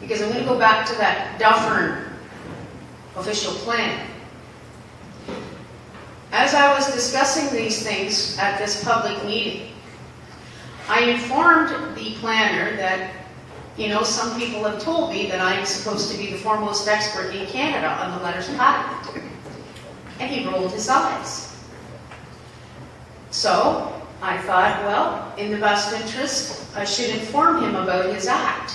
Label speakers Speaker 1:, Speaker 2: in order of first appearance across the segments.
Speaker 1: because I'm going to go back to that Dufferin official plan. As I was discussing these things at this public meeting, I informed the planner that, you know, some people have told me that I'm supposed to be the foremost expert in Canada on the letters patent. And he rolled his eyes. So I thought, well, in the best interest, I should inform him about his act.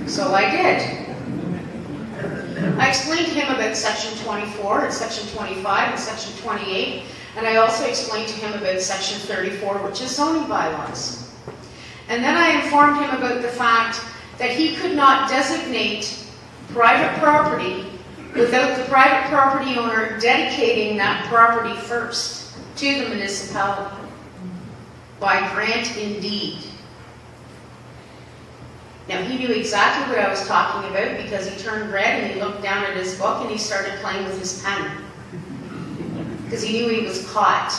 Speaker 1: So I did. I explained to him about Section 24 and Section 25 and Section 28, and I also explained to him about Section 34, which is zoning bylaws. And then I informed him about the fact that he could not designate private property without the private property owner dedicating that property first to the municipality by grant in deed. Now, he knew exactly what I was talking about because he turned red and he looked down at his book and he started playing with his pen because he knew he was caught.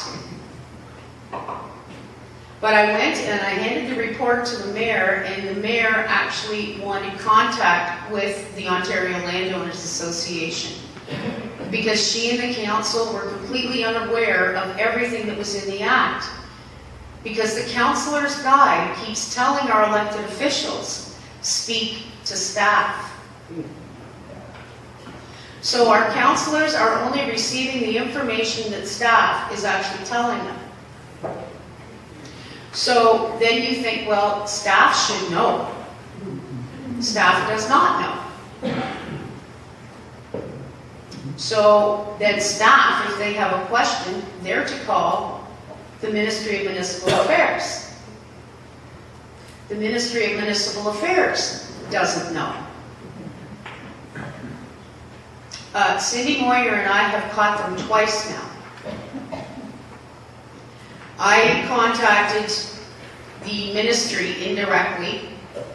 Speaker 1: But I went and I handed the report to the mayor, and the mayor actually wanted contact with the Ontario Landowners Association because she and the council were completely unaware of everything that was in the act. Because the councillor's guide keeps telling our elected officials, speak to staff. So our councillors are only receiving the information that staff is actually telling them. So then you think, well, staff should know. Staff does not know. So then staff, if they have a question, they're to call the Ministry of Municipal Affairs. The Ministry of Municipal Affairs doesn't know. Cindy Moyer and I have caught them twice now. I contacted the ministry indirectly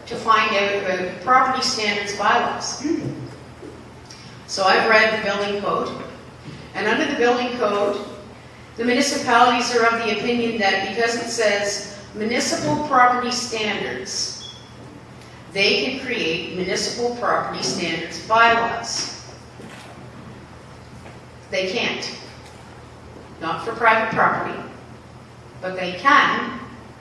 Speaker 1: to find out about property standards bylaws. So I've read the building code, and under the building code, the municipalities are of the opinion that because it says municipal property standards, they can create municipal property standards bylaws. They can't. Not for private property, but they can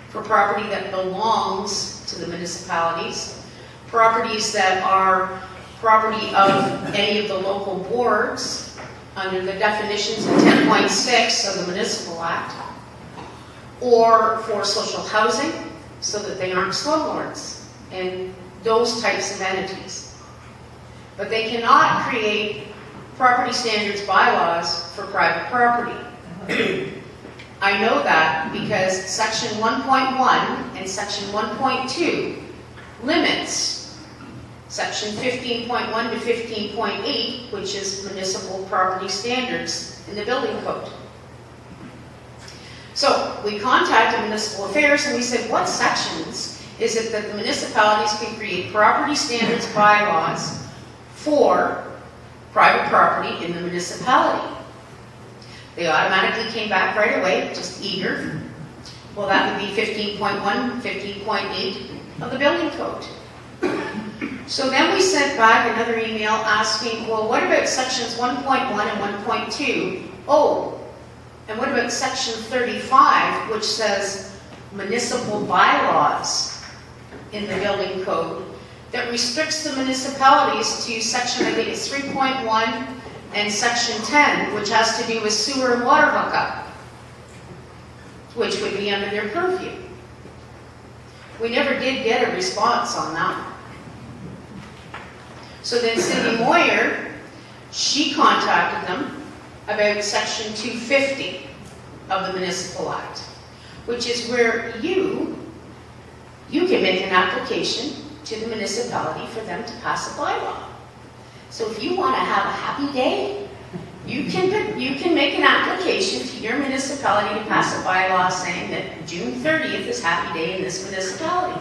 Speaker 1: for property that belongs to the municipalities, properties that are property of any of the local boards under the definitions in 10.6 of the Municipal Act, or for social housing, so that they aren't slumlords and those types of entities. But they cannot create property standards bylaws for private property. I know that because Section 1.1 and Section 1.2 limits Section 15.1 to 15.8, which is municipal property standards in the building code. So we contacted Municipal Affairs and we said, what sections is it that the municipalities can create property standards bylaws for private property in the municipality? They automatically came back right away, just eager. Well, that would be 15.1, 15.8 of the building code. So then we sent back another email asking, well, what about sections 1.1 and 1.2? Oh, and what about section 35, which says municipal bylaws in the building code that restricts the municipalities to section, I think it's 3.1 and section 10, which has to do with sewer and water hookup, which would be under their purview. We never did get a response on that. So then Cindy Moyer, she contacted them about section 250 of the Municipal Act, which is where you can make an application to the municipality for them to pass a bylaw. So if you want to have a happy day, you can make an application to your municipality to pass a bylaw saying that June 30th is happy day in this municipality.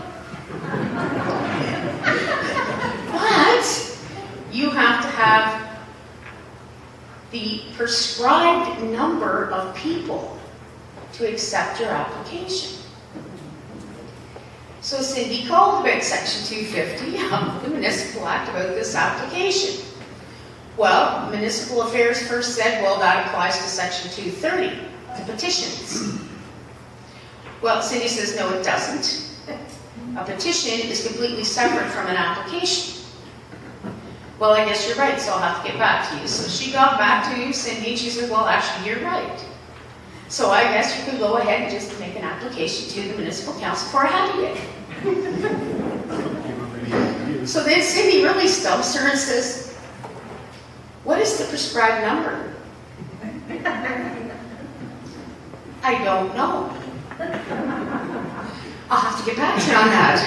Speaker 1: But you have to have the prescribed number of people to accept your application. So Cindy called about Section 250 of the Municipal Act about this application. Well, Municipal Affairs first said, well, that applies to Section 230, the petitions. Well, Cindy says, no, it doesn't. A petition is completely separate from an application. Well, I guess you're right, so I'll have to get back to you. So she got back to you, Cindy, and she said, well, actually, you're right. So I guess you can go ahead and just make an application to the Municipal Council for a happy day. So then Cindy really stumps her and says, what is the prescribed number? I don't know. I'll have to get back to you on that.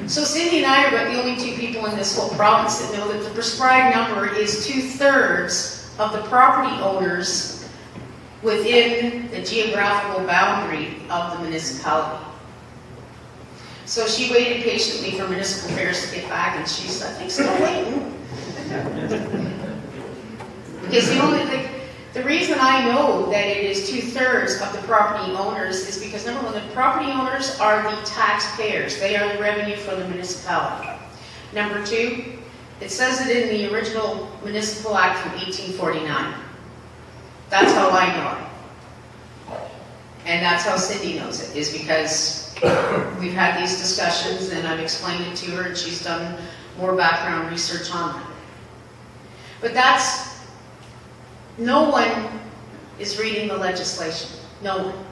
Speaker 1: So Cindy and I are about the only two people in this whole province that know that the prescribed number is 2/3 of the property owners within the geographical boundary of the municipality. So she waited patiently for Municipal Affairs to get back, and she's, I think, still waiting. Because the reason I know that it is 2/3 of the property owners is because, number one, the property owners are the taxpayers. They are the revenue for the municipality. Number two, it says it in the original Municipal Act from 1849. That's how I know it. And that's how Cindy knows it, is because we've had these discussions and I've explained it to her and she's done more background research on that. But no one is reading the legislation. No one.